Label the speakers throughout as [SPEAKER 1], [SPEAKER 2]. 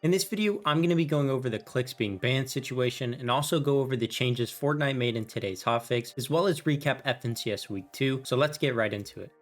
[SPEAKER 1] In this video, I'm going to be going over the Clix being banned situation and also go over the changes Fortnite made in today's hotfix, as well as recap FNCS Week 2, so let's get right into it.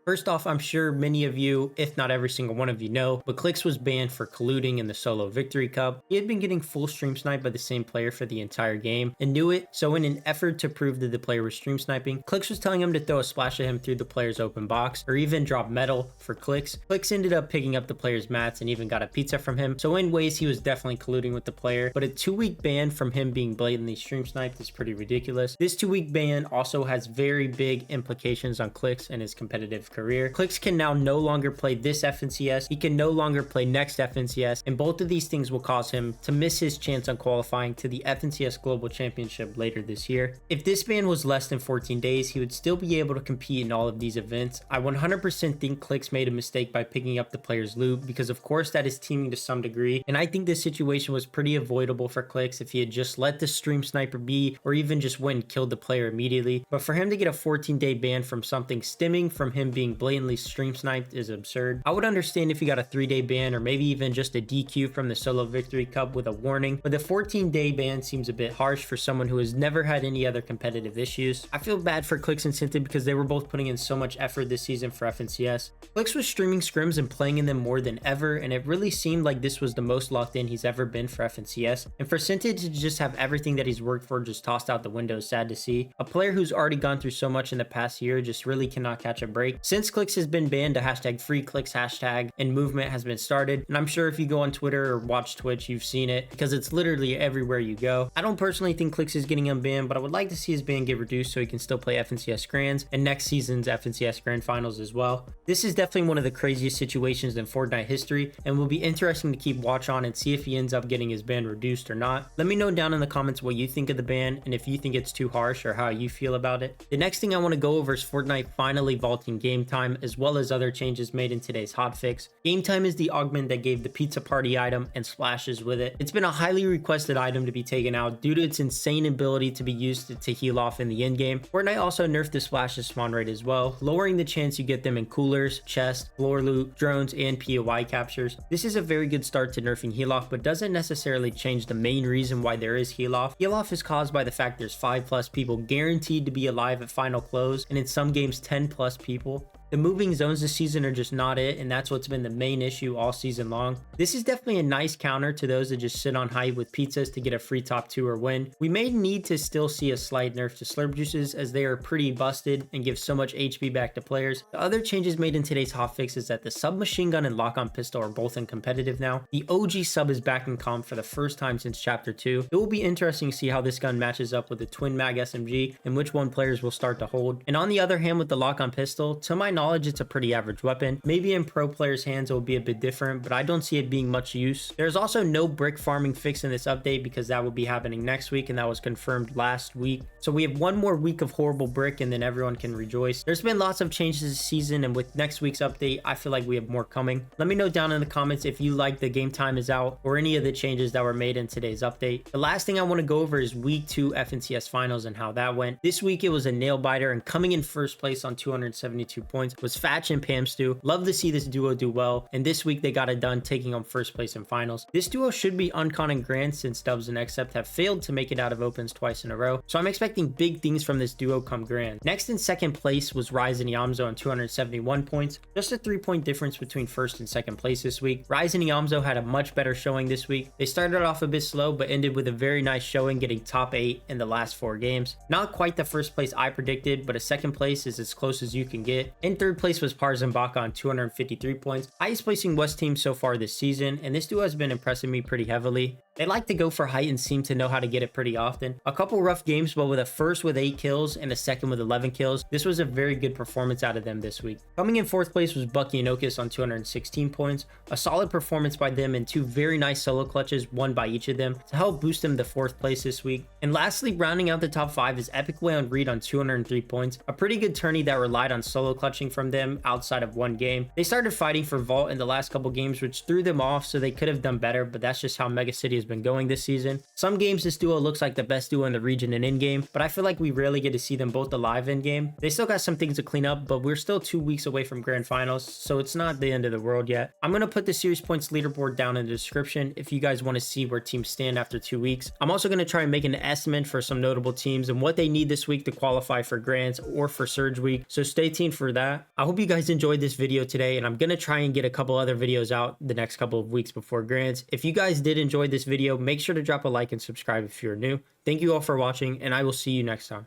[SPEAKER 1] First off, I'm sure many of you, if not every single one of you know, but Clix was banned for colluding in the solo victory cup. He had been getting full stream sniped by the same player for the entire game and knew it, so in an effort to prove that the player was stream sniping, Clix was telling him to throw a splash at him through the player's open box or even drop metal for Clix. Clix ended up picking up the player's mats and even got a pizza from him, so in ways he was definitely colluding with the player, but a 2-week ban from him being blatantly stream sniped is pretty ridiculous. This 2-week ban also has very big implications on Clix and his competitive career. Clix can now no longer play this FNCS, he can no longer play next FNCS, and both of these things will cause him to miss his chance on qualifying to the FNCS Global Championship later this year. If this ban was less than 14 days, he would still be able to compete in all of these events. I 100% think Clix made a mistake by picking up the player's loot, because of course that is teaming to some degree, and I think this situation was pretty avoidable for Clix if he had just let the stream sniper be, or even just went and killed the player immediately. But for him to get a 14-day ban from something stemming from him being blatantly stream sniped is absurd. I would understand if he got a 3-day ban or maybe even just a DQ from the solo victory cup with a warning, but the 14-day ban seems a bit harsh for someone who has never had any other competitive issues. I feel bad for Clix and Synthid because they were both putting in so much effort this season for FNCS. Clix was streaming scrims and playing in them more than ever, and it really seemed like this was the most locked in he's ever been for FNCS, and for Synthid to just have everything that he's worked for just tossed out the window is sad to see. A player who's already gone through so much in the past year just really cannot catch a break. Since Clix has been banned, a hashtag free Clix hashtag and movement has been started, and I'm sure if you go on Twitter or watch Twitch you've seen it because it's literally everywhere you go. I don't personally think Clix is getting unbanned, but I would like to see his ban get reduced so he can still play FNCS Grands and next season's FNCS Grand Finals as well. This is definitely one of the craziest situations in Fortnite history and will be interesting to keep watch on and see if he ends up getting his ban reduced or not. Let me know down in the comments what you think of the ban and if you think it's too harsh or how you feel about it. The next thing I want to go over is Fortnite finally vaulting game time, as well as other changes made in today's hotfix. Game time is the augment that gave the pizza party item and splashes with it. It's been a highly requested item to be taken out due to its insane ability to be used to heal off in the end game. Fortnite also nerfed the splashes spawn rate as well, lowering the chance you get them in coolers, chests, floor loot, drones, and POI captures. This is a very good start to nerfing heal off, but doesn't necessarily change the main reason why there is heal off. Heal off is caused by the fact there's 5+ people guaranteed to be alive at final close, and in some games 10+ people. The moving zones this season are just not it, and that's what's been the main issue all season long. This is definitely a nice counter to those that just sit on hype with pizzas to get a free top 2 or win. We may need to still see a slight nerf to slurp juices as they are pretty busted and give so much HP back to players. The other changes made in today's hotfix is that the submachine gun and lock-on pistol are both in competitive now. The OG sub is back in comp for the first time since chapter 2. It will be interesting to see how this gun matches up with the twin mag SMG and which one players will start to hold. And on the other hand, with the lock-on pistol, to my knowledge, it's a pretty average weapon. Maybe in pro players' hands it will be a bit different, but I don't see it being much use. There's also no brick farming fix in this update because that will be happening next week, and that was confirmed last week. So we have one more week of horrible brick and then everyone can rejoice. There's been lots of changes this season, and with next week's update, I feel like we have more coming. Let me know down in the comments if you like the game time is out or any of the changes that were made in today's update. The last thing I want to go over is week 2 FNCS finals and how that went. This week it was a nail biter, and coming in first place on 272 points was Fatch and Pam Stu. Love to see this duo do well, and this week they got it done, taking on first place in finals. This duo should be uncon and grand since Dubs and Accept have failed to make it out of opens twice in a row, so I'm expecting big things from this duo come grand. Next in second place was Rise and Yamzo on 271 points, just a 3-point difference between first and second place this week. Rise and Yamzo had a much better showing this week. They started off a bit slow but ended with a very nice showing, getting top 8 in the last 4 games. Not quite the first place I predicted, but a second place is as close as you can get. In third place was Pars and Baka on 253 points, highest placing West team so far this season, and this duo has been impressing me pretty heavily. They like to go for height and seem to know how to get it pretty often. A couple rough games, but with a first with 8 kills and a second with 11 kills, this was a very good performance out of them this week. Coming in fourth place was Bucky and Okus on 216 points, a solid performance by them and 2 very nice solo clutches, one by each of them, to help boost them to fourth place this week. And lastly, rounding out the top 5 is Epic Way on Reed on 203 points, a pretty good tourney that relied on solo clutching from them outside of one game. They started fighting for vault in the last couple games, which threw them off, so they could have done better, but that's just how Mega City has been going this season. Some games this duo looks like the best duo in the region and in-game, but I feel like we rarely get to see them both alive in-game. They still got some things to clean up, but we're still 2 weeks away from grand finals, so it's not the end of the world yet. I'm going to put the series points leaderboard down in the description if you guys want to see where teams stand after 2 weeks. I'm also going to try and make an estimate for some notable teams and what they need this week to qualify for grands or for Surge Week, so stay tuned for that. I hope you guys enjoyed this video today, and I'm going to try and get a couple other videos out the next couple of weeks before grands. If you guys did enjoy this video, make sure to drop a like and subscribe if you're new. Thank you all for watching, and I will see you next time.